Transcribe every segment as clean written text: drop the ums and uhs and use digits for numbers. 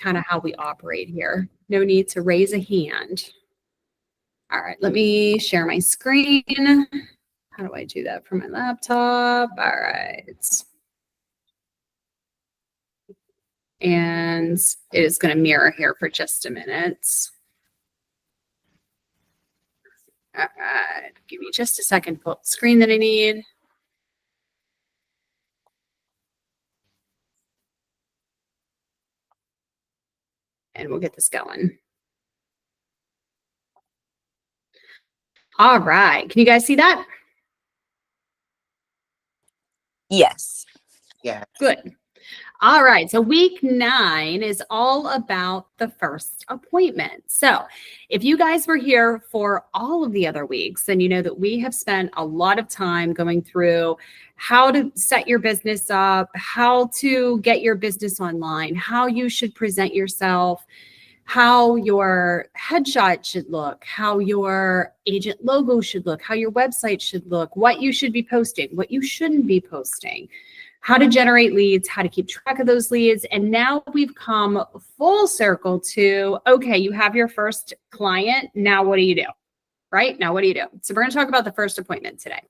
kind of how we operate here. No need to raise a hand. All right, let me share my screen. How do I do that from my laptop? All right. And it is going to mirror here for just a minute. All right, give me just a second to pull up the screen that I need. And we'll get this going. All right, can you guys see that? Yes. Yeah. Good. All right, so week 9 is all about the first appointment. So if you guys were here for all of the other weeks, then you know that we have spent a lot of time going through how to set your business up, how to get your business online, how you should present yourself, how your headshot should look, how your agent logo should look, how your website should look, what you should be posting, what you shouldn't be posting, how to generate leads, how to keep track of those leads. And now we've come full circle to, okay, you have your first client. Now what do you do? Right? Now what do you do? So we're going to talk about the first appointment today.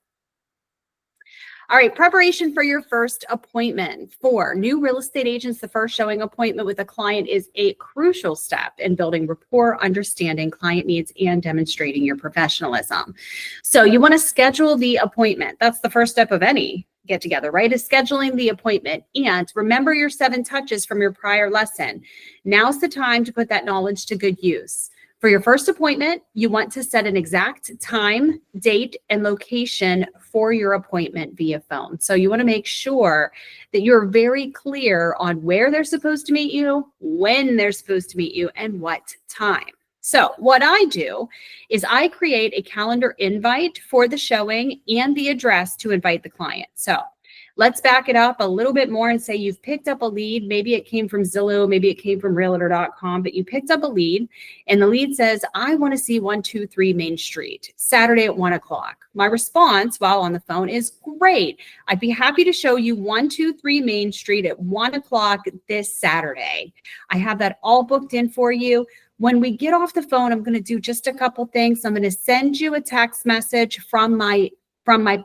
All right, preparation for your first appointment. For new real estate agents, the first showing appointment with a client is a crucial step in building rapport, understanding client needs, and demonstrating your professionalism. So you want to schedule the appointment. That's the first step of any get together, right? Is scheduling the appointment. And remember your 7 touches from your prior lesson. Now's the time to put that knowledge to good use. For your first appointment, you want to set an exact time, date, and location for your appointment via phone. So you want to make sure that you're very clear on where they're supposed to meet you, when they're supposed to meet you, and what time. So what I do is I create a calendar invite for the showing and the address to invite the client. So let's back it up a little bit more and say you've picked up a lead. Maybe it came from Zillow, maybe it came from realtor.com, but you picked up a lead and the lead says, I want to see 123 Main Street, Saturday at 1 o'clock. My response while on the phone is, great. I'd be happy to show you 123 Main Street at 1 o'clock this Saturday. I have that all booked in for you. When we get off the phone, I'm going to do just a couple things. I'm going to send you a text message from my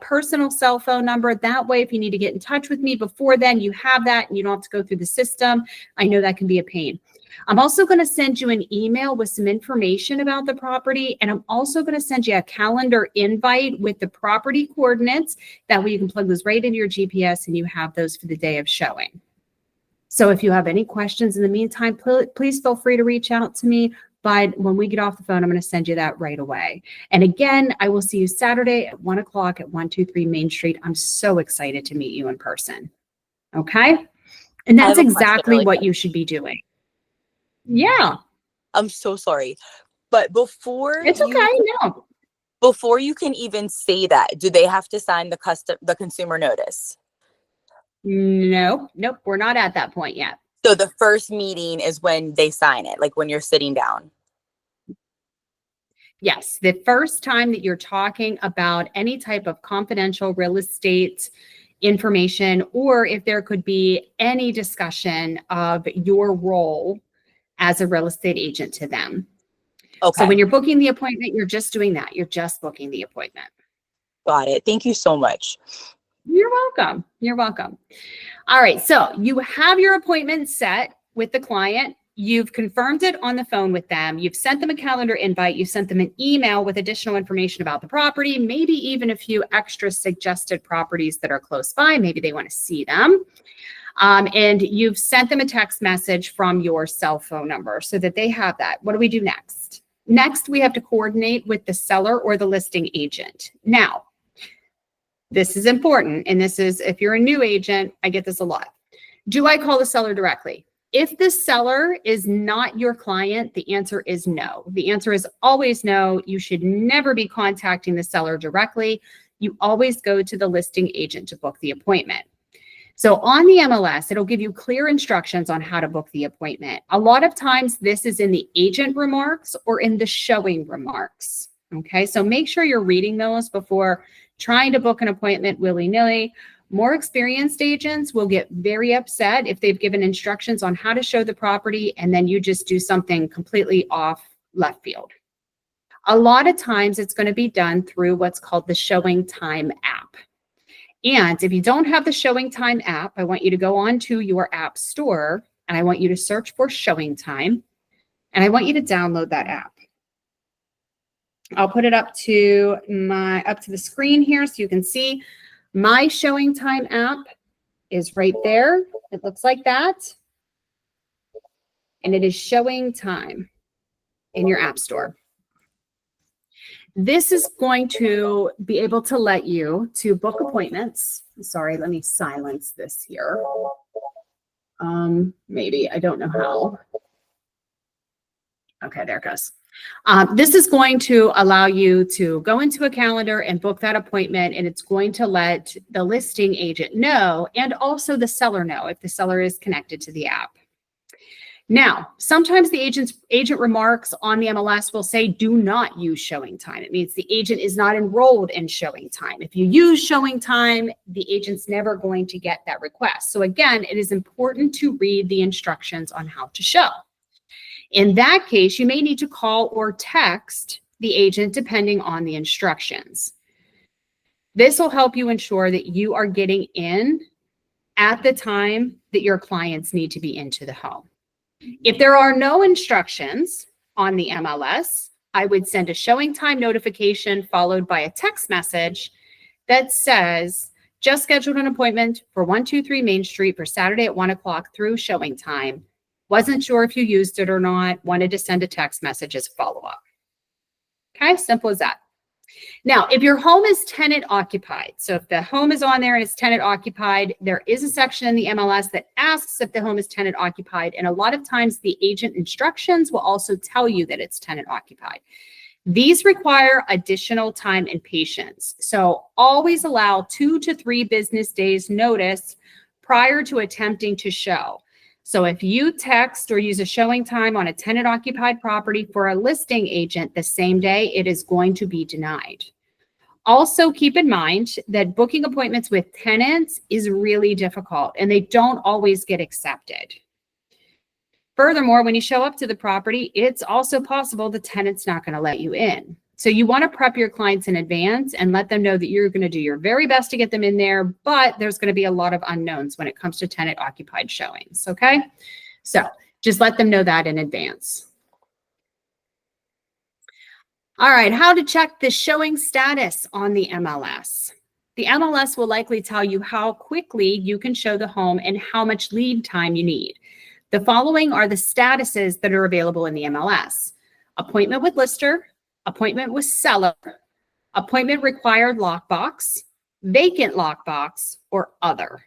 personal cell phone number. That way, if you need to get in touch with me before then, you have that and you don't have to go through the system. I know that can be a pain. I'm also going to send you an email with some information about the property. And I'm also going to send you a calendar invite with the property coordinates. That way you can plug those right into your GPS and you have those for the day of showing. So if you have any questions in the meantime, please feel free to reach out to me. But when we get off the phone, I'm going to send you that right away. And again, I will see you Saturday at 1 o'clock at 123 Main Street. I'm so excited to meet you in person. Okay? And that's exactly what you should be doing. Yeah. I'm so sorry. But before it's okay. No. Before you can even say that, do they have to sign the consumer notice? Nope. We're not at that point yet. So the first meeting is when they sign it, like when you're sitting down. Yes. The first time that you're talking about any type of confidential real estate information, or if there could be any discussion of your role as a real estate agent to them. Okay. So when you're booking the appointment, you're just doing that. You're just booking the appointment. Got it. Thank you so much. You're welcome. You're welcome. All right. So you have your appointment set with the client. You've confirmed it on the phone with them. You've sent them a calendar invite. You sent them an email with additional information about the property, maybe even a few extra suggested properties that are close by. Maybe they want to see them. And you've sent them a text message from your cell phone number so that they have that. What do we do next? Next, we have to coordinate with the seller or the listing agent. Now, this is important. And this is, if you're a new agent, I get this a lot. Do I call the seller directly? If the seller is not your client, the answer is no. The answer is always no. You should never be contacting the seller directly. You always go to the listing agent to book the appointment. So on the MLS, it'll give you clear instructions on how to book the appointment. A lot of times this is in the agent remarks or in the showing remarks. Okay, so make sure you're reading those before trying to book an appointment willy-nilly. More experienced agents will get very upset if they've given instructions on how to show the property and then you just do something completely off left field. A lot of times it's going to be done through what's called the Showing Time app. And if you don't have the Showing Time app, I want you to go onto your app store and I want you to search for Showing Time and I want you to download that app. I'll put it up to the screen here so you can see. My Showing Time app is right there. It looks like that. And it is Showing Time in your app store. This is going to be able to let you to book appointments. Sorry, let me silence this here. Maybe, I don't know how. Okay, there it goes. This is going to allow you to go into a calendar and book that appointment, and it's going to let the listing agent know and also the seller know if the seller is connected to the app. Now, sometimes the agent remarks on the MLS will say, do not use Showing Time. It means the agent is not enrolled in Showing Time. If you use Showing Time, the agent's never going to get that request. So again, it is important to read the instructions on how to show. In that case, you may need to call or text the agent depending on the instructions. This will help you ensure that you are getting in at the time that your clients need to be into the home. If there are no instructions on the MLS, I would send a Showing Time notification followed by a text message that says, just scheduled an appointment for 123 Main Street for Saturday at 1 o'clock through Showing Time. Wasn't sure if you used it or not. Wanted to send a text message as follow-up. Okay, simple as that. Now, if your home is tenant occupied, so if the home is on there and it's tenant occupied, there is a section in the MLS that asks if the home is tenant occupied. And a lot of times the agent instructions will also tell you that it's tenant occupied. These require additional time and patience. So always allow 2 to 3 business days notice prior to attempting to show. So if you text or use a Showing Time on a tenant occupied property for a listing agent the same day, it is going to be denied. Also keep in mind that booking appointments with tenants is really difficult and they don't always get accepted. Furthermore, when you show up to the property, it's also possible the tenant's not going to let you in. So you want to prep your clients in advance and let them know that you're going to do your very best to get them in there, but there's going to be a lot of unknowns when it comes to tenant occupied showings, okay? So just let them know that in advance. All right, how to check the showing status on the MLS. The MLS will likely tell you how quickly you can show the home and how much lead time you need. The following are the statuses that are available in the MLS. Appointment with lister, appointment with seller, appointment required lockbox, vacant lockbox, or other.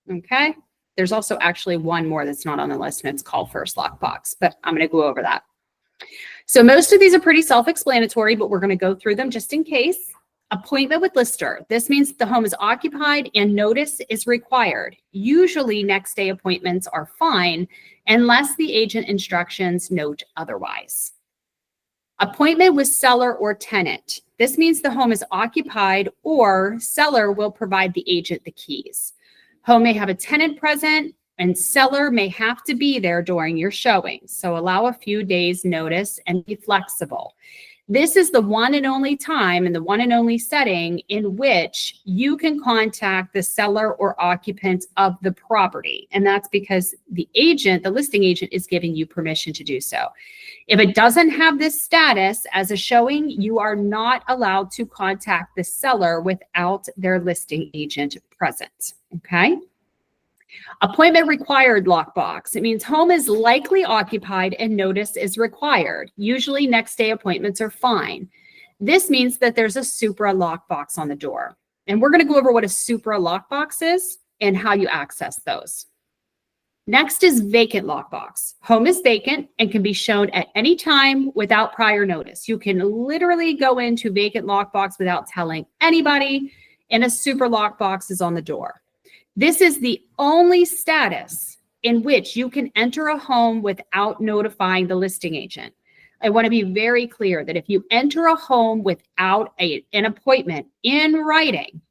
Okay? There's also actually one more that's not on the list, and it's called first lockbox, but I'm going to go over that. So most of these are pretty self-explanatory, but we're going to go through them just in case. Appointment with lister. This means the home is occupied and notice is required. Usually next day appointments are fine unless the agent instructions note otherwise. Appointment with seller or tenant. This means the home is occupied or seller will provide the agent the keys. Home may have a tenant present and seller may have to be there during your showing. So allow a few days notice and be flexible. This is the one and only time and the one and only setting in which you can contact the seller or occupant of the property. And that's because the agent, the listing agent, is giving you permission to do so. If it doesn't have this status as a showing, you are not allowed to contact the seller without their listing agent present, okay? Appointment required lockbox. It means home is likely occupied and notice is required. Usually next day appointments are fine. This means that there's a Supra lockbox on the door. And we're going to go over what a Supra lockbox is and how you access those. Next is vacant lockbox. Home is vacant and can be shown at any time without prior notice. You can literally go into vacant lockbox without telling anybody, and a Supra lockbox is on the door. This is the only status in which you can enter a home without notifying the listing agent. I want to be very clear that if you enter a home without an appointment in writing,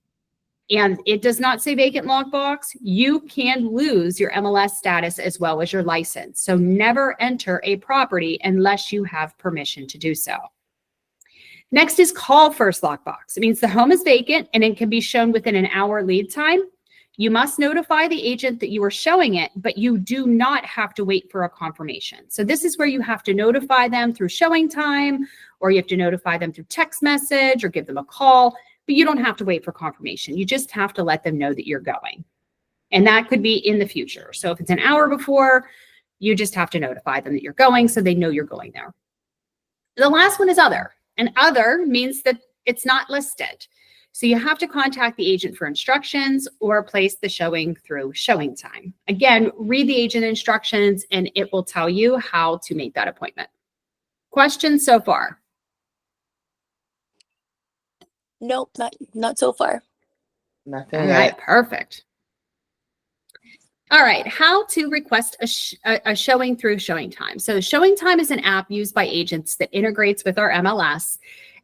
and it does not say vacant lockbox, you can lose your MLS status as well as your license. So never enter a property unless you have permission to do so. Next is call first lockbox. It means the home is vacant and it can be shown within an hour lead time. You must notify the agent that you are showing it, but you do not have to wait for a confirmation. So this is where you have to notify them through showing time, or you have to notify them through text message or give them a call, but you don't have to wait for confirmation. You just have to let them know that you're going. And that could be in the future. So if it's an hour before, you just have to notify them that you're going so they know you're going there. The last one is other. And other means that it's not listed. So you have to contact the agent for instructions or place the showing through showing time. Again, read the agent instructions and it will tell you how to make that appointment. Questions so far? Nope, not so far. Nothing All yet. right, perfect. All right, how to request a showing through showing time. So showing time is an app used by agents that integrates with our MLS.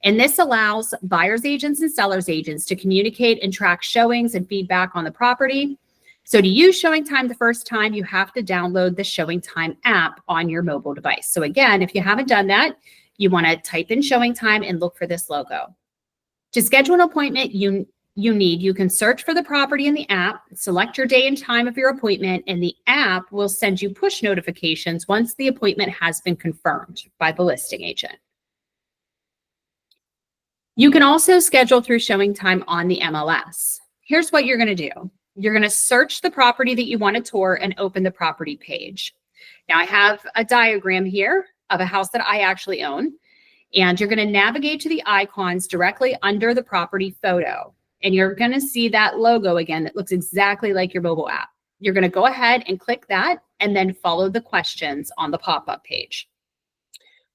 And this allows buyers agents and sellers agents to communicate and track showings and feedback on the property. So to use showing time the first time, you have to download the showing time app on your mobile device. So again, if you haven't done that, you want to type in showing time and look for this logo. To schedule an appointment, you can search for the property in the app, select your day and time of your appointment, and the app will send you push notifications once the appointment has been confirmed by the listing agent. You can also schedule through showing time on the MLS. Here's what you're going to do. You're going to search the property that you want to tour and open the property page. Now I have a diagram here of a house that I actually own, and you're going to navigate to the icons directly under the property photo. And you're going to see that logo again that looks exactly like your mobile app. You're going to go ahead and click that and then follow the questions on the pop-up page.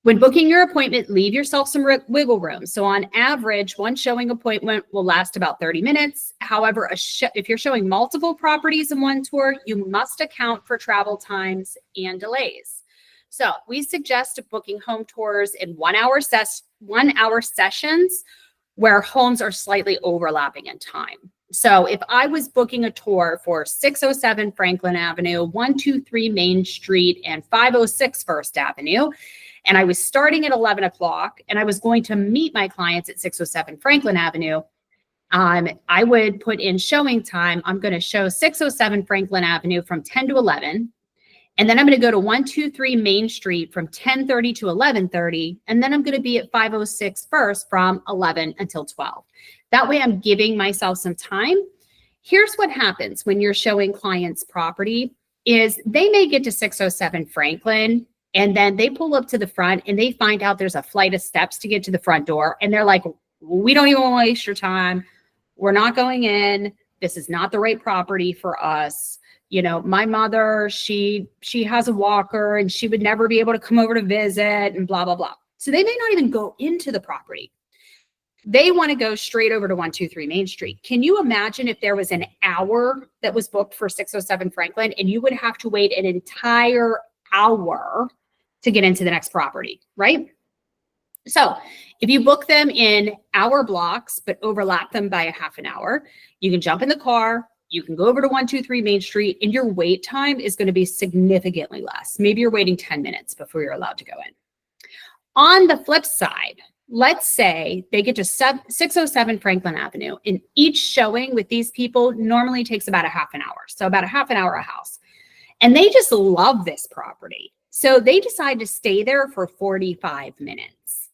When booking your appointment, leave yourself some wiggle room. So on average, one showing appointment will last about 30 minutes. However, if you're showing multiple properties in one tour, you must account for travel times and delays. So we suggest booking home tours in 1 hour sessions where homes are slightly overlapping in time. So if I was booking a tour for 607 Franklin Avenue, 123 Main Street, and 506 First Avenue, and I was starting at 11 o'clock and I was going to meet my clients at 607 Franklin Avenue, I would put in showing time. I'm going to show 607 Franklin Avenue from 10 to 11. And then I'm going to go to 123 Main Street from 10:30 to 11:30. And then I'm going to be at 506 First from 11 until 12. That way I'm giving myself some time. Here's what happens when you're showing clients property is they may get to 607 Franklin and then they pull up to the front and they find out there's a flight of steps to get to the front door. And they're like, we don't even want to waste your time. We're not going in. This is not the right property for us. You know, my mother, she has a walker and she would never be able to come over to visit and blah, blah, blah. So they may not even go into the property. They want to go straight over to 123 Main Street. Can you imagine if there was an hour that was booked for 607 Franklin and you would have to wait an entire hour to get into the next property, right? So if you book them in hour blocks, but overlap them by a half an hour, you can jump in the car, you can go over to 123 Main Street, and your wait time is going to be significantly less. Maybe you're waiting 10 minutes before you're allowed to go in. On the flip side, let's say they get to 607 Franklin Avenue, and each showing with these people normally takes about a half an hour. So about a half an hour a house. And they just love this property. So they decide to stay there for 45 minutes.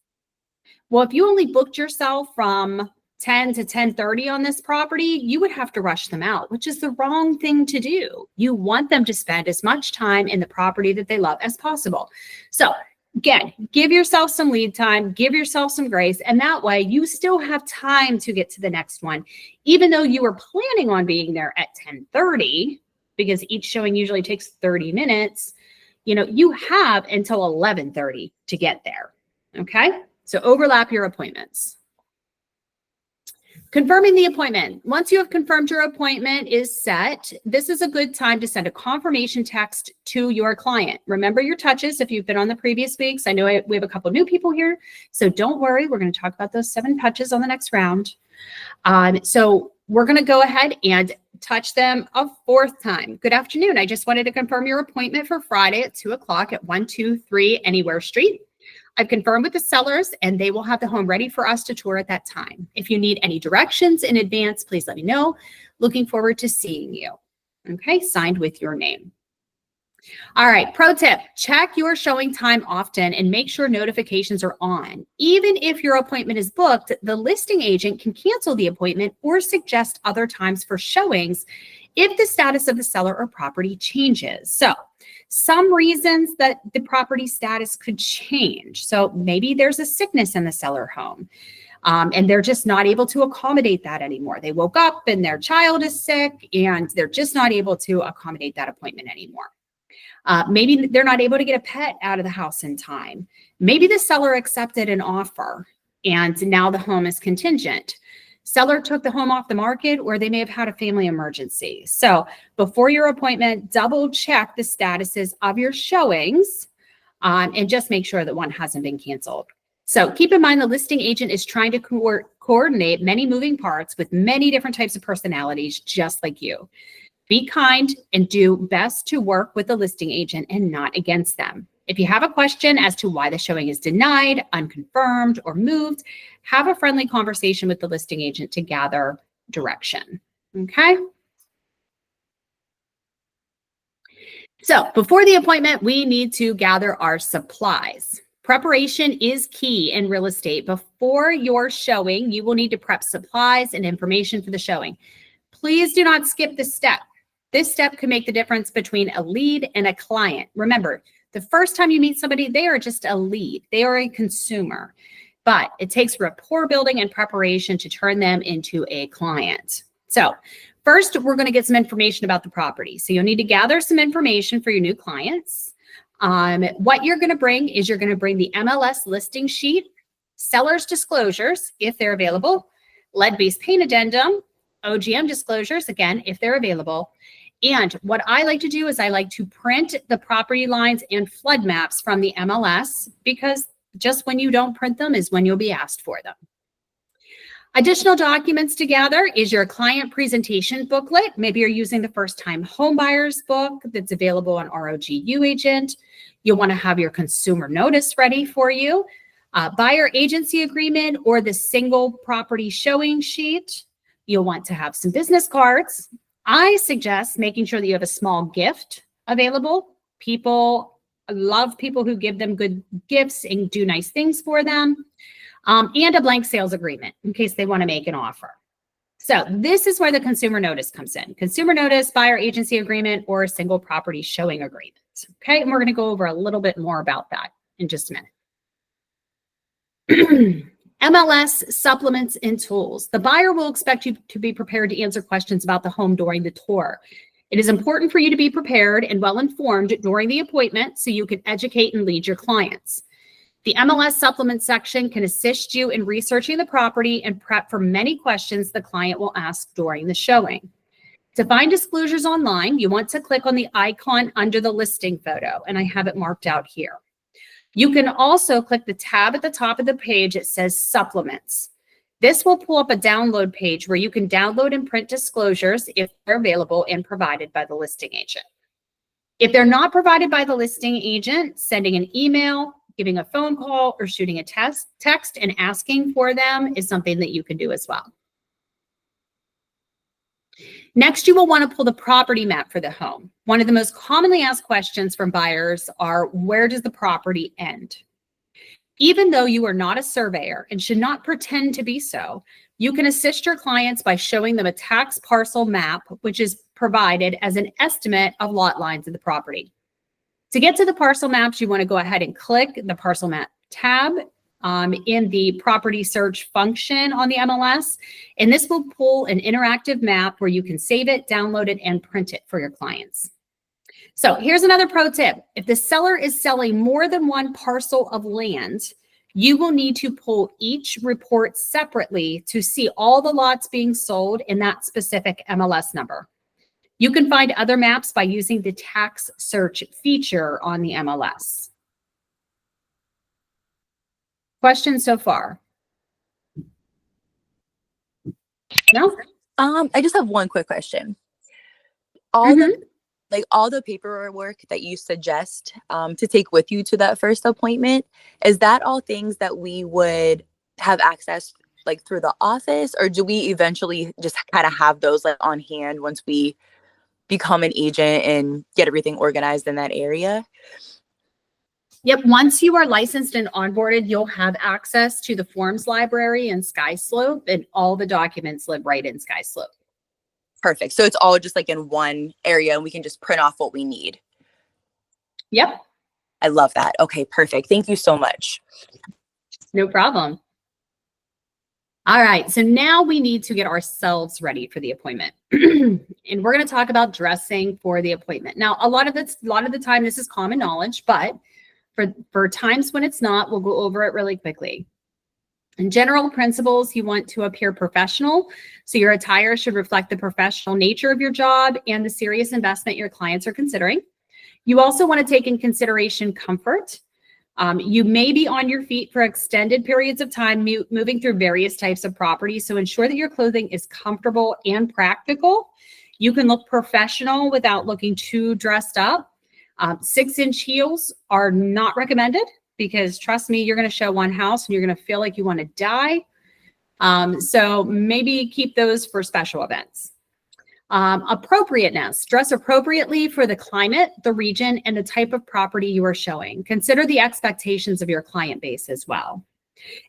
Well, if you only booked yourself from 10 to 10:30 on this property, you would have to rush them out, which is the wrong thing to do. You want them to spend as much time in the property that they love as possible. So again, give yourself some lead time, give yourself some grace, and that way you still have time to get to the next one. Even though you were planning on being there at 10:30, because each showing usually takes 30 minutes, you know, you have until 11:30 to get there, okay? So overlap your appointments. Confirming the appointment. Once you have confirmed your appointment is set, this is a good time to send a confirmation text to your client. Remember your touches if you've been on the previous weeks. I know we have a couple new people here, so don't worry. We're going to talk about those 7 touches on the next round. So we're going to go ahead and touch them a fourth time. Good afternoon. I just wanted to confirm your appointment for Friday at 2 o'clock at 123 Anywhere Street. I've confirmed with the sellers and they will have the home ready for us to tour at that time. If you need any directions in advance, please let me know. Looking forward to seeing you. Okay, signed with your name. All right, pro tip, check your showing time often and make sure notifications are on. Even if your appointment is booked, the listing agent can cancel the appointment or suggest other times for showings if the status of the seller or property changes. So some reasons that the property status could change. So maybe there's a sickness in the seller home. And they're just not able to accommodate that anymore. They woke up and their child is sick and they're just not able to accommodate that appointment anymore. Maybe they're not able to get a pet out of the house in time. Maybe the seller accepted an offer and now the home is contingent. Seller took the home off the market or they may have had a family emergency. So before your appointment, double check the statuses of your showings and just make sure that one hasn't been canceled. So keep in mind the listing agent is trying to coordinate many moving parts with many different types of personalities, just like you. Be kind and do best to work with the listing agent and not against them. If you have a question as to why the showing is denied, unconfirmed, or moved, have a friendly conversation with the listing agent to gather direction. Okay? So before the appointment, we need to gather our supplies. Preparation is key in real estate. Before your showing, you will need to prep supplies and information for the showing. Please do not skip this step. This step can make the difference between a lead and a client. Remember, the first time you meet somebody, they are just a lead. They are a consumer. But it takes rapport building and preparation to turn them into a client. So first, we're going to get some information about the property. So you'll need to gather some information for your new clients. What you're going to bring is you're going to bring the MLS listing sheet, seller's disclosures, if they're available, lead-based paint addendum, OGM disclosures, again, if they're available. And what I like to do is I like to print the property lines and flood maps from the MLS because just when you don't print them is when you'll be asked for them. Additional documents to gather is your client presentation booklet. Maybe you're using the first time home buyers book that's available on ROGU Agent. You'll want to have your consumer notice ready for you, buyer agency agreement or the single property showing sheet. You'll want to have some business cards. I suggest making sure that you have a small gift available. People love people who give them good gifts and do nice things for them. And a blank sales agreement in case they want to make an offer. So this is where the consumer notice comes in. Consumer notice, buyer agency agreement, or a single property showing agreement. Okay, and we're going to go over a little bit more about that in just a minute. MLS supplements and tools. The buyer will expect you to be prepared to answer questions about the home during the tour. It is important for you to be prepared and well-informed during the appointment so you can educate and lead your clients. The MLS supplement section can assist you in researching the property and prep for many questions the client will ask during the showing. To find disclosures online, you want to click on the icon under the listing photo, and I have it marked out here. You can also click the tab at the top of the page. It says supplements. This will pull up a download page where you can download and print disclosures if they're available and provided by the listing agent. If they're not provided by the listing agent, sending an email, giving a phone call, or shooting a text and asking for them is something that you can do as well. Next, you will want to pull the property map for the home. One of the most commonly asked questions from buyers are, where does the property end? Even though you are not a surveyor and should not pretend to be so, you can assist your clients by showing them a tax parcel map, which is provided as an estimate of lot lines of the property. To get to the parcel maps, you want to go ahead and click the parcel map tab in the property search function on the MLS. And this will pull an interactive map where you can save it, download it, and print it for your clients. So here's another pro tip. If the seller is selling more than one parcel of land, you will need to pull each report separately to see all the lots being sold in that specific MLS number. You can find other maps by using the tax search feature on the MLS. Questions so far? No? I just have one quick question. All Mhm. the all the paperwork that you suggest to take with you to that first appointment, is that all things that we would have access like through the office, or do we eventually just kind of have those like on hand once we become an agent and get everything organized in that area? Yep. Once you are licensed and onboarded, you'll have access to the forms library in SkySlope, and all the documents live right in SkySlope. Perfect. So it's all just like in one area and we can just print off what we need. Yep. I love that. Okay, perfect. Thank you so much. No problem. All right. So now we need to get ourselves ready for the appointment. And we're going to talk about dressing for the appointment. Now, a lot of the time, this is common knowledge, but for times when it's not, we'll go over it really quickly. In general principles, you want to appear professional. So your attire should reflect the professional nature of your job and the serious investment your clients are considering. You also want to take in consideration comfort. You may be on your feet for extended periods of time, moving through various types of properties. So ensure that your clothing is comfortable and practical. You can look professional without looking too dressed up. 6-inch heels are not recommended because trust me, you're going to show one house and you're going to feel like you want to die. So maybe keep those for special events. Appropriateness, dress appropriately for the climate, the region, and the type of property you are showing. Consider the expectations of your client base as well.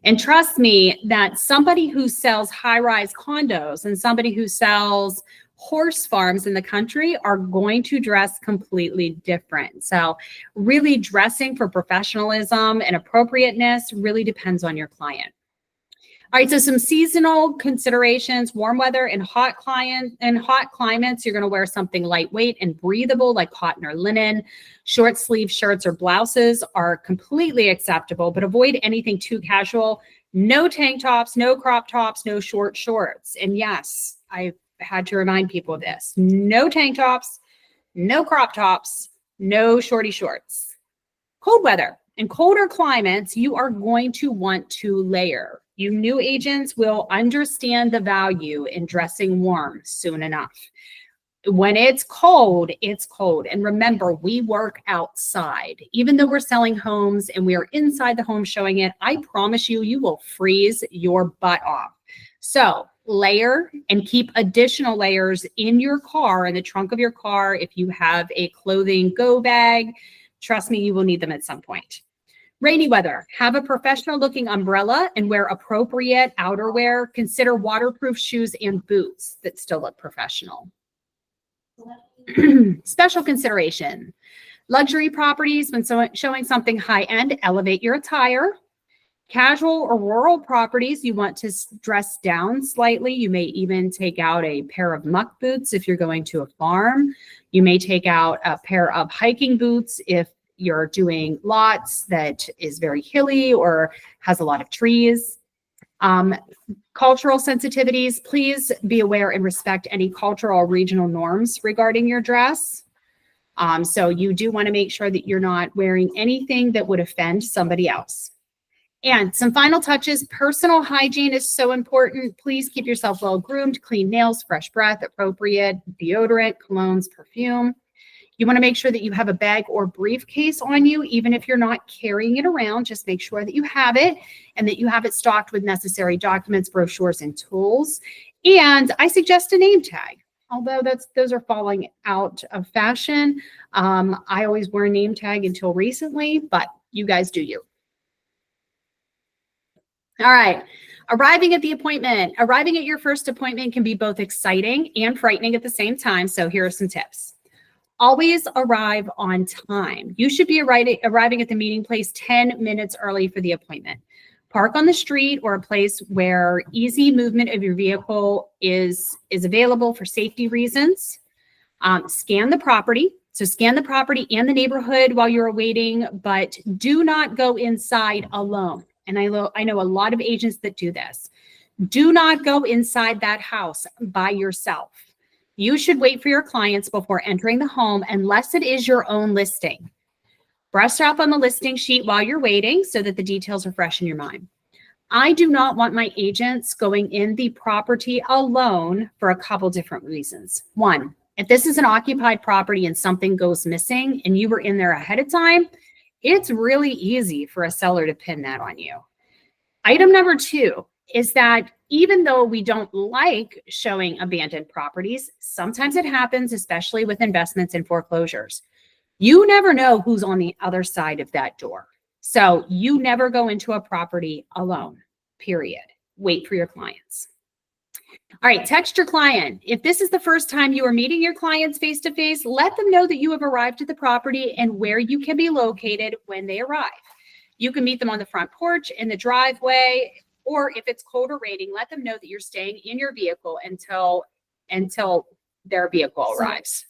And trust me that somebody who sells high-rise condos and somebody who sells horse farms in the country are going to dress completely different. So really dressing for professionalism and appropriateness really depends on your client. All right, so some seasonal considerations: warm weather and hot climates, you're going to wear something lightweight and breathable like cotton or linen. Short sleeve shirts or blouses are completely acceptable, but avoid anything too casual. No tank tops, no crop tops, no short shorts. And yes, I've had to remind people of this. No tank tops, no crop tops, no shorty shorts. Cold weather and colder climates, you are going to want to layer. You new agents will understand the value in dressing warm soon enough. When it's cold, it's cold. And remember, we work outside. Even though we're selling homes and we are inside the home showing it, I promise you, you will freeze your butt off. So layer and keep additional layers in your car, in the trunk of your car. If you have a clothing go bag, trust me, you will need them at some point. Rainy weather, have a professional looking umbrella and wear appropriate outerwear. Consider waterproof shoes and boots that still look professional. Special consideration: luxury properties, when showing something high end, elevate your attire. Casual or rural properties, you want to dress down slightly. You may even take out a pair of muck boots if you're going to a farm. You may take out a pair of hiking boots if you're doing lots that is very hilly or has a lot of trees. Cultural sensitivities, please be aware and respect any cultural or regional norms regarding your dress. So you do want to make sure that you're not wearing anything that would offend somebody else. And some final touches: personal hygiene is so important. Please keep yourself well groomed, clean nails, fresh breath, appropriate deodorant, colognes, perfume. You want to make sure that you have a bag or briefcase on you, even if you're not carrying it around. Just make sure that you have it and that you have it stocked with necessary documents, brochures, and tools. And I suggest a name tag, although those are falling out of fashion. I always wore a name tag until recently, but you guys do you. All right. Arriving at the appointment. Arriving at your first appointment can be both exciting and frightening at the same time. So here are some tips. Always arrive on time. You should be arriving at the meeting place 10 minutes early for the appointment. Park on the street or a place where easy movement of your vehicle is available for safety reasons. Scan the property. So scan the property and the neighborhood while you're waiting, but do not go inside alone. And I know a lot of agents that do this. Do not go inside that house by yourself. You should wait for your clients before entering the home unless it is your own listing. Brush up on the listing sheet while you're waiting so that the details are fresh in your mind. I do not want my agents going in the property alone for a couple different reasons. One, if this is an occupied property and something goes missing and you were in there ahead of time, it's really easy for a seller to pin that on you. Item number two is that even though we don't like showing abandoned properties, sometimes it happens, especially with investments and foreclosures. You never know who's on the other side of that door. So you never go into a property alone, period. Wait for your clients. All right, text your client. If this is the first time you are meeting your clients face-to-face, let them know that you have arrived at the property and where you can be located when they arrive. You can meet them on the front porch, in the driveway, or if it's cold or raining, let them know that you're staying in your vehicle until their vehicle arrives.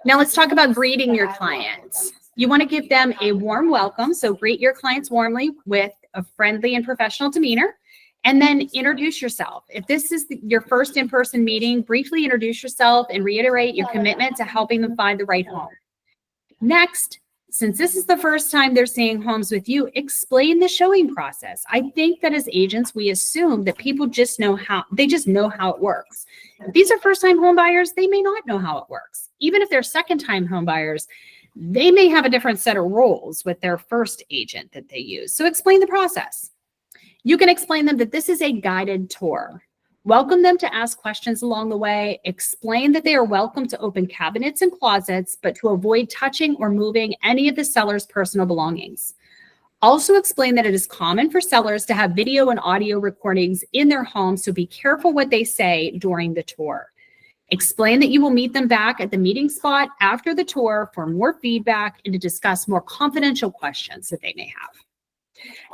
Now let's talk about greeting your clients. You want to give them a warm welcome. So greet your clients warmly with a friendly and professional demeanor, and then introduce yourself. If this is your first in-person meeting, briefly introduce yourself and reiterate your commitment to helping them find the right home. Next, since this is the first time they're seeing homes with you, explain the showing process. I think that as agents, we assume that people just know how it works. If these are first-time home buyers, they may not know how it works. Even if they're second-time home buyers, they may have a different set of rules with their first agent that they use. So explain the process. You can explain them that this is a guided tour. Welcome them to ask questions along the way. Explain that they are welcome to open cabinets and closets, but to avoid touching or moving any of the seller's personal belongings. Also explain that it is common for sellers to have video and audio recordings in their home, so be careful what they say during the tour. Explain that you will meet them back at the meeting spot after the tour for more feedback and to discuss more confidential questions that they may have.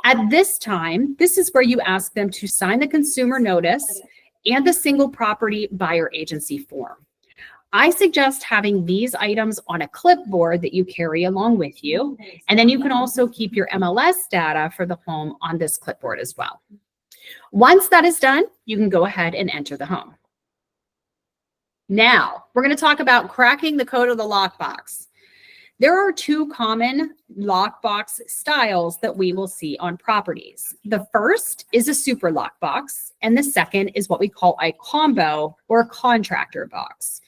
At this time, this is where you ask them to sign the consumer notice and the single property buyer agency form. I suggest having these items on a clipboard that you carry along with you, and then you can also keep your MLS data for the home on this clipboard as well. Once that is done, you can go ahead and enter the home. Now, we're going to talk about cracking the code of the lockbox. There are two common lockbox styles that we will see on properties. The first is a super lockbox, and the second is what we call a combo or a contractor box.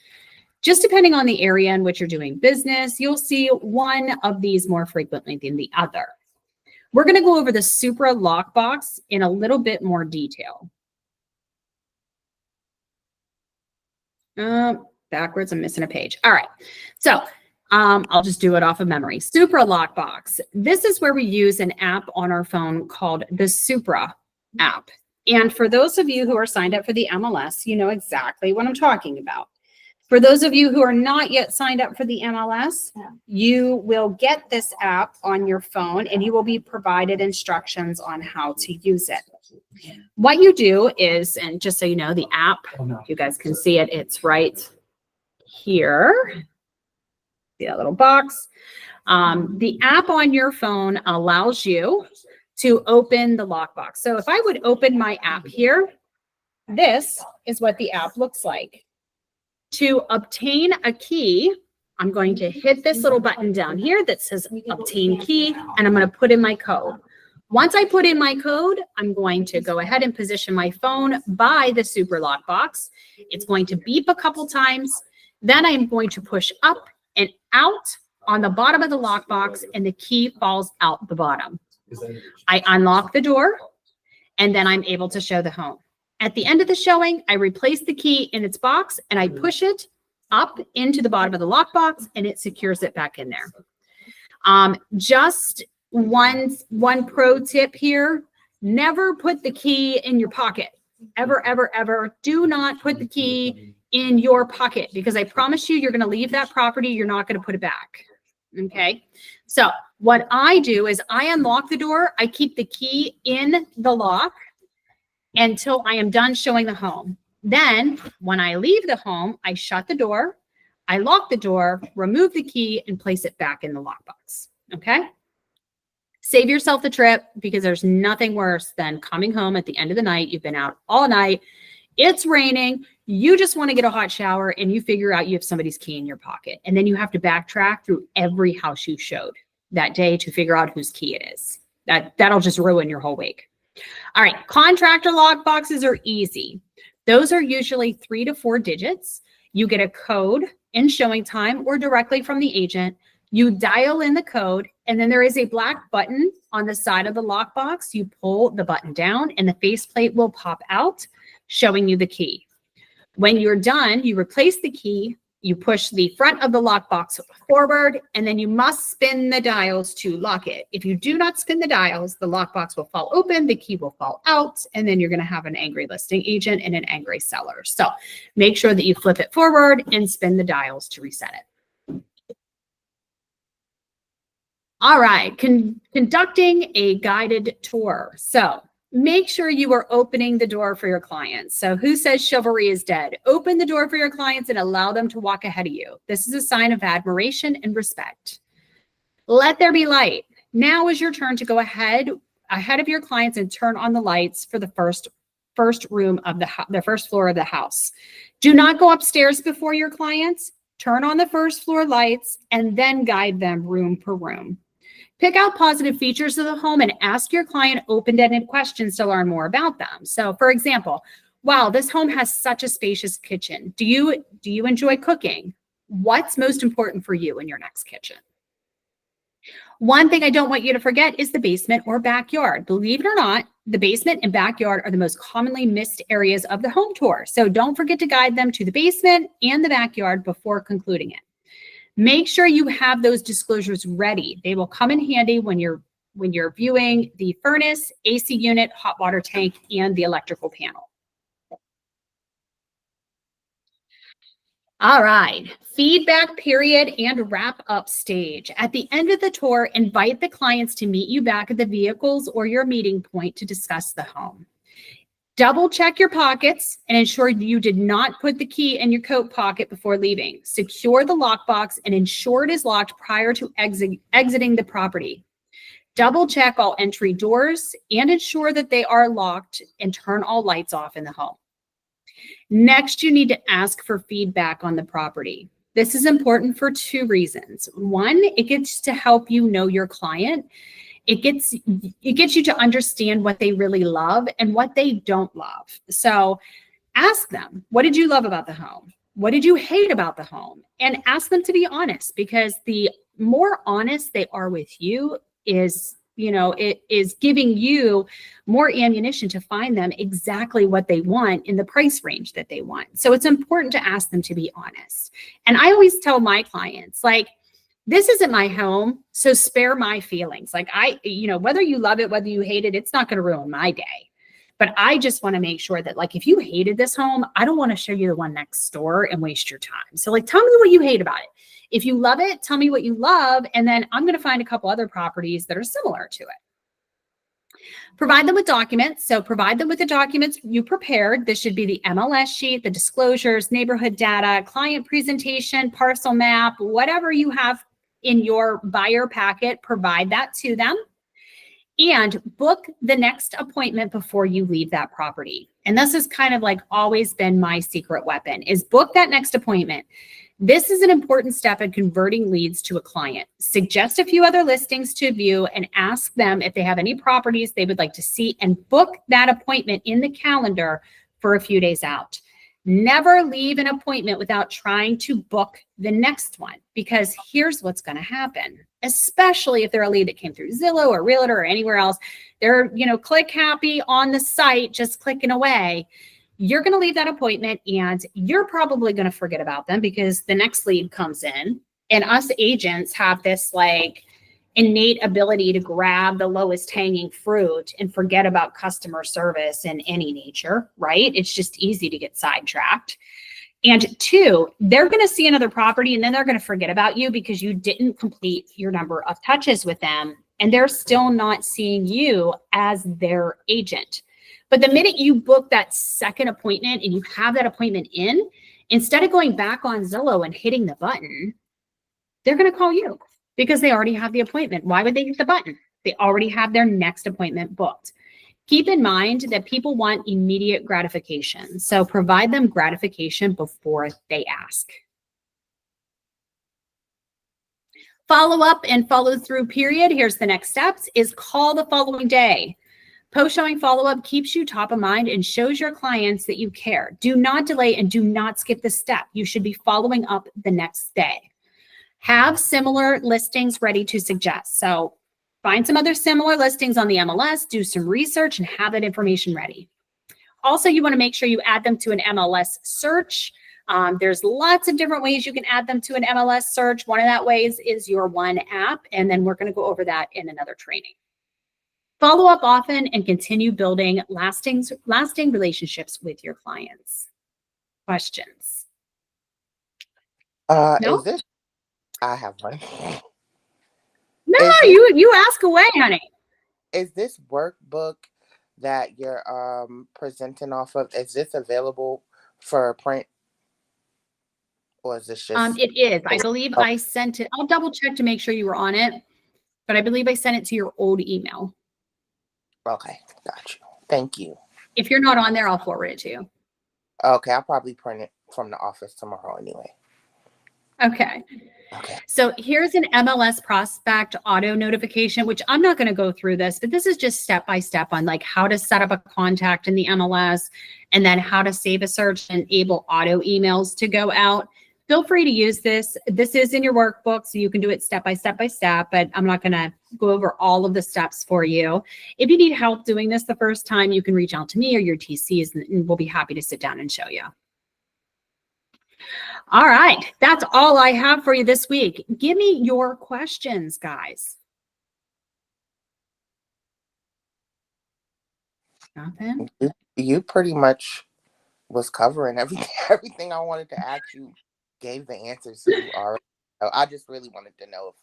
Just depending on the area in which you're doing business, you'll see one of these more frequently than the other. We're going to go over the super lockbox in a little bit more detail. Backwards, I'm missing a page. All right, so I'll just do it off of memory. Supra Lockbox. This is where we use an app on our phone called the Supra app. And for those of you who are signed up for the MLS, you know exactly what I'm talking about. For those of you who are not yet signed up for the MLS, you will get this app on your phone and you will be provided instructions on how to use it. What you do is, and just so you know, the app, you guys can see it, it's right here. See that little box? The app on your phone allows you to open the lockbox. So if I would open my app here, this is what the app looks like. To obtain a key, I'm going to hit this little button down here that says obtain key, and I'm going to put in my code. Once I put in my code, I'm going to go ahead and position my phone by the super lockbox. It's going to beep a couple times. Then I'm going to push up and out on the bottom of the lockbox, and the key falls out the bottom. I unlock the door, and then I'm able to show the home. At the end of the showing, I replace the key in its box, and I push it up into the bottom of the lockbox, and it secures it back in there. Just one pro tip here: never put the key in your pocket. Ever, ever, ever. Do not put the key in your pocket, because I promise you, you're going to leave that property. You're not going to put it back. Okay. So what I do is I unlock the door. I keep the key in the lock until I am done showing the home. Then when I leave the home, I shut the door, I lock the door, remove the key, and place it back in the lockbox. Okay. Save yourself the trip, because there's nothing worse than coming home at the end of the night. You've been out all night. It's raining. You just want to get a hot shower, and you figure out you have somebody's key in your pocket. And then you have to backtrack through every house you showed that day to figure out whose key it is. That'll just ruin your whole week. All right, contractor lock boxes are easy. Those are usually 3 to 4 digits. You get a code in showing time or directly from the agent. You dial in the code, and then there is a black button on the side of the lockbox. You pull the button down, and the faceplate will pop out, showing you the key. When you're done, you replace the key, you push the front of the lockbox forward, and then you must spin the dials to lock it. If you do not spin the dials, the lockbox will fall open, the key will fall out, and then you're going to have an angry listing agent and an angry seller. So make sure that you flip it forward and spin the dials to reset it. All right, conducting a guided tour. So make sure you are opening the door for your clients. So who says chivalry is dead? Open the door for your clients and allow them to walk ahead of you. This is a sign of admiration and respect. Let there be light. Now is your turn to go ahead of your clients and turn on the lights for the first room of the first floor of the house. Do not go upstairs before your clients. Turn on the first floor lights and then guide them room per room. Pick out positive features of the home and ask your client open-ended questions to learn more about them. So for example, wow, this home has such a spacious kitchen. Do you enjoy cooking? What's most important for you in your next kitchen? One thing I don't want you to forget is the basement or backyard. Believe it or not, the basement and backyard are the most commonly missed areas of the home tour. So don't forget to guide them to the basement and the backyard before concluding it. Make sure you have those disclosures ready. They will come in handy when you're viewing the furnace, AC unit, hot water tank, and the electrical panel. All right, feedback period and wrap up stage. At the end of the tour, invite the clients to meet you back at the vehicles or your meeting point to discuss the home. Double check your pockets and ensure you did not put the key in your coat pocket before leaving. Secure the lockbox and ensure it is locked prior to exiting the property. Double check all entry doors and ensure that they are locked and turn all lights off in the home. Next, you need to ask for feedback on the property. This is important for 2 reasons. One, it gets to help you know your client. It gets you to understand what they really love and what they don't love. So ask them, what did you love about the home? What did you hate about the home? And ask them to be honest, because the more honest they are with you is, it is giving you more ammunition to find them exactly what they want in the price range that they want. So it's important to ask them to be honest. And I always tell my clients, this isn't my home, so spare my feelings. Whether you love it, whether you hate it, it's not going to ruin my day. But I just want to make sure that, if you hated this home, I don't want to show you the one next door and waste your time. So, tell me what you hate about it. If you love it, tell me what you love, and then I'm going to find a couple other properties that are similar to it. Provide them with documents. So provide them with the documents you prepared. This should be the MLS sheet, the disclosures, neighborhood data, client presentation, parcel map, whatever you have in your buyer packet, provide that to them. And book the next appointment before you leave that property. And this has kind of always been my secret weapon, is book that next appointment. This is an important step in converting leads to a client. Suggest a few other listings to view and ask them if they have any properties they would like to see, and book that appointment in the calendar for a few days out. Never leave an appointment without trying to book the next one, because here's what's going to happen, especially if they're a lead that came through Zillow or Realtor or anywhere else. They're, click happy on the site, just clicking away. You're going to leave that appointment and you're probably going to forget about them because the next lead comes in, and us agents have this innate ability to grab the lowest hanging fruit and forget about customer service in any nature, right? It's just easy to get sidetracked. And 2, they're going to see another property and then they're going to forget about you because you didn't complete your number of touches with them, and they're still not seeing you as their agent. But the minute you book that second appointment and you have that appointment in, instead of going back on Zillow and hitting the button, they're going to call you, because they already have the appointment. Why would they hit the button? They already have their next appointment booked. Keep in mind that people want immediate gratification. So provide them gratification before they ask. Follow up and follow through period. Here's the next steps is call the following day. Post-showing follow-up keeps you top of mind and shows your clients that you care. Do not delay and do not skip this step. You should be following up the next day. Have similar listings ready to suggest. So find some other similar listings on the MLS, do some research, and have that information ready. Also, you want to make sure you add them to an MLS search. There's lots of different ways you can add them to an MLS search. One of that ways is your one app, and then we're going to go over that in another training. Follow up often and continue building lasting relationships with your clients. Questions? No? Is this? I have one. No, Is this- you ask away, honey. Is this workbook that you're presenting off of? Is this available for print, or is this just? It is. I believe I sent it. I'll double check to make sure you were on it, but I believe I sent it to your old email. Okay, got you. Thank you. If you're not on there, I'll forward it to you. Okay, I'll probably print it from the office tomorrow anyway. Okay. Okay. So here's an MLS prospect auto notification, which I'm not going to go through this, but this is just step by step on like how to set up a contact in the MLS and then how to save a search and enable auto emails to go out. Feel free to use this. This is in your workbook, so you can do it step by step, but I'm not going to go over all of the steps for you. If you need help doing this the first time, you can reach out to me or your TCs, and we'll be happy to sit down and show you. All right, that's all I have for you this week. Give me your questions, guys. Nothing? You pretty much was covering everything I wanted to ask you. Gave the answers to already. I just really wanted to know if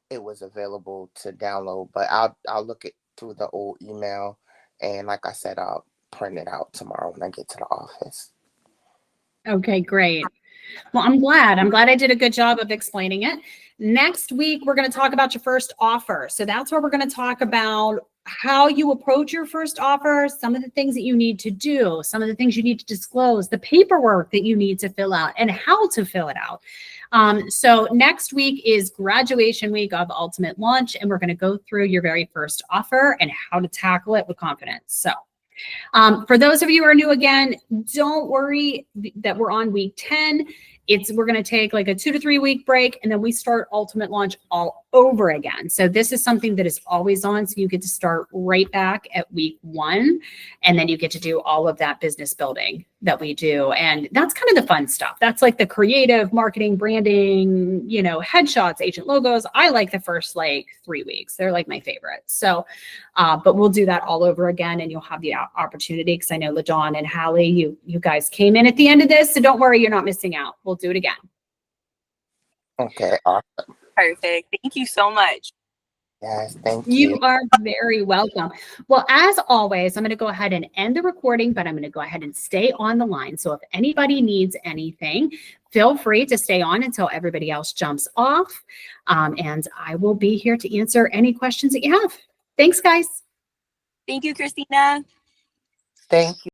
it was available to download, but I'll look it through the old email, and like I said, I'll print it out tomorrow when I get to the office. Okay, great. Well, I'm glad I did a good job of explaining it. Next week, we're going to talk about your first offer. So that's where we're going to talk about how you approach your first offer, some of the things that you need to do, some of the things you need to disclose, the paperwork that you need to fill out, and how to fill it out. So next week is graduation week of Ultimate Launch, and we're going to go through your very first offer and how to tackle it with confidence. So for those of you who are new again, don't worry that we're on week 10. We're going to take like a 2 to 3 week break, and then we start Ultimate Launch all over again. So this is something that is always on. So you get to start right back at week 1, and then you get to do all of that business building that we do. And that's kind of the fun stuff. That's like the creative marketing, branding, headshots, agent logos. I like the first like 3 weeks. They're like my favorite. So, but we'll do that all over again, and you'll have the opportunity, because I know LaDawn and Hallie, you guys came in at the end of this, so don't worry, you're not missing out. We'll do it again. Okay, awesome. Perfect. Thank you so much. Yes, thank You you. are very welcome. Well, as always, I'm going to go ahead and end the recording, but I'm going to go ahead and stay on the line. So if anybody needs anything, feel free to stay on until everybody else jumps off. And I will be here to answer any questions that you have. Thanks, guys. Thank you, Christina. Thank you.